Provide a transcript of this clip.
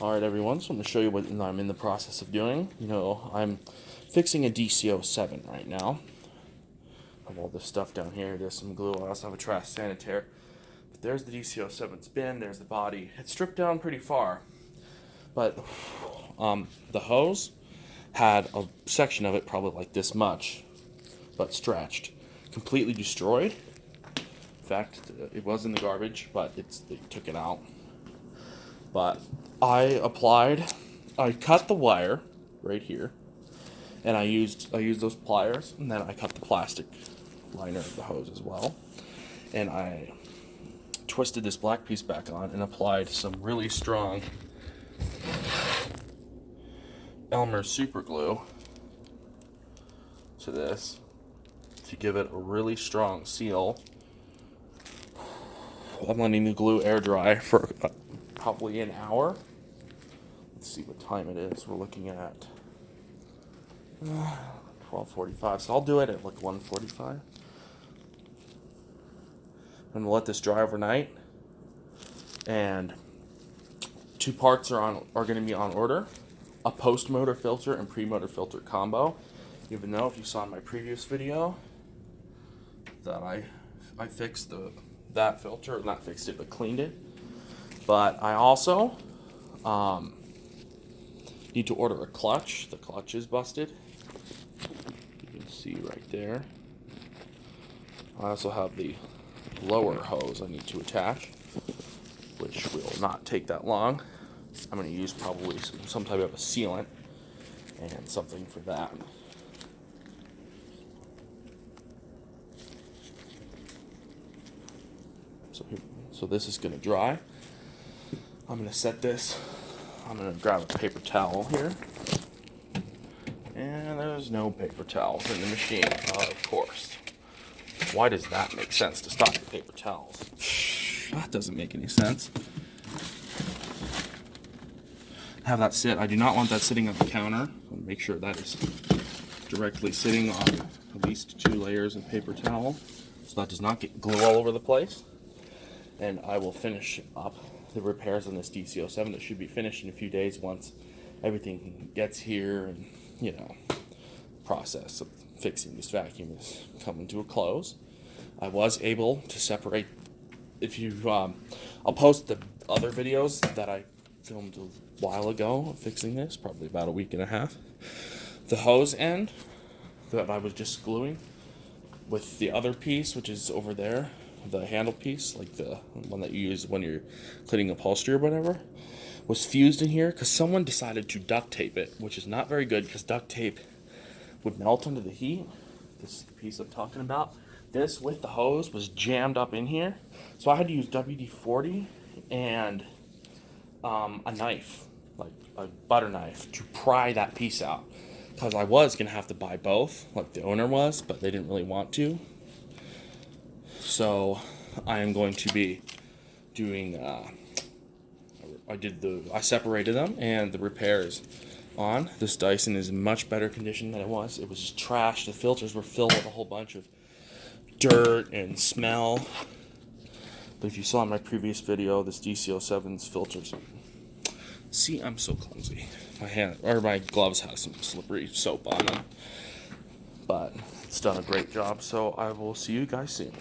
Alright everyone, so I'm going to show you what I'm in the process of doing. I'm fixing a Dc07 right now. I have all this stuff down here. There's some glue. I also have a trash sanitaire. But there's the Dc07 spin, there's the body. It's stripped down pretty far. But the hose had a section of it probably like this much, but stretched. Completely destroyed. In fact, it was in the garbage, but they took it out. But I cut the wire right here, and I used those pliers, and then I cut the plastic liner of the hose as well, and I twisted this black piece back on and applied some really strong Elmer's super glue to this to give it a really strong seal. I'm letting the glue air dry for probably an hour. Let's see what time it is. We're looking at 12:45, so I'll do it at like 1:45. I'm gonna let this dry overnight, and two parts are going to be on order: a post-motor filter and pre-motor filter combo. Even though if you saw in my previous video that I fixed that filter, not fixed it, but cleaned it. But I also need to order a clutch. The clutch is busted. You can see right there. I also have the lower hose I need to attach, which will not take that long. I'm going to use probably some type of a sealant and something for that. So this is going to dry. I'm going to set this. I'm going to grab a paper towel here. And there's no paper towels in the machine, of course. Why does that make sense to stock the paper towels? That doesn't make any sense. Have that sit. I do not want that sitting on the counter. I'll make sure that is directly sitting on at least 2 layers of paper towel, so that does not get glue all over the place. And I will finish up the repairs on this Dc07. It should be finished in a few days once everything gets here, and process of fixing this vacuum is coming to a close. I was able to separate. If you, I'll post the other videos that I filmed a while ago of fixing this, probably about a week and a half. The hose end that I was just gluing with the other piece, which is over there, the handle piece, like the one that you use when you're cleaning upholstery or whatever, was fused in here because someone decided to duct tape it, which is not very good because duct tape would melt under the heat. This is the piece I'm talking about. This with the hose was jammed up in here, so I had to use WD-40 and a knife, like a butter knife, to pry that piece out, because I was gonna have to buy both, like the owner was, but they didn't really want to. So I am going to be doing, I separated them, and the repairs on. This Dyson is in much better condition than it was. It was just trash. The filters were filled with a whole bunch of dirt and smell. But if you saw in my previous video, this Dc07's filters. See, I'm so clumsy. My gloves have some slippery soap on them. But it's done a great job, so I will see you guys soon.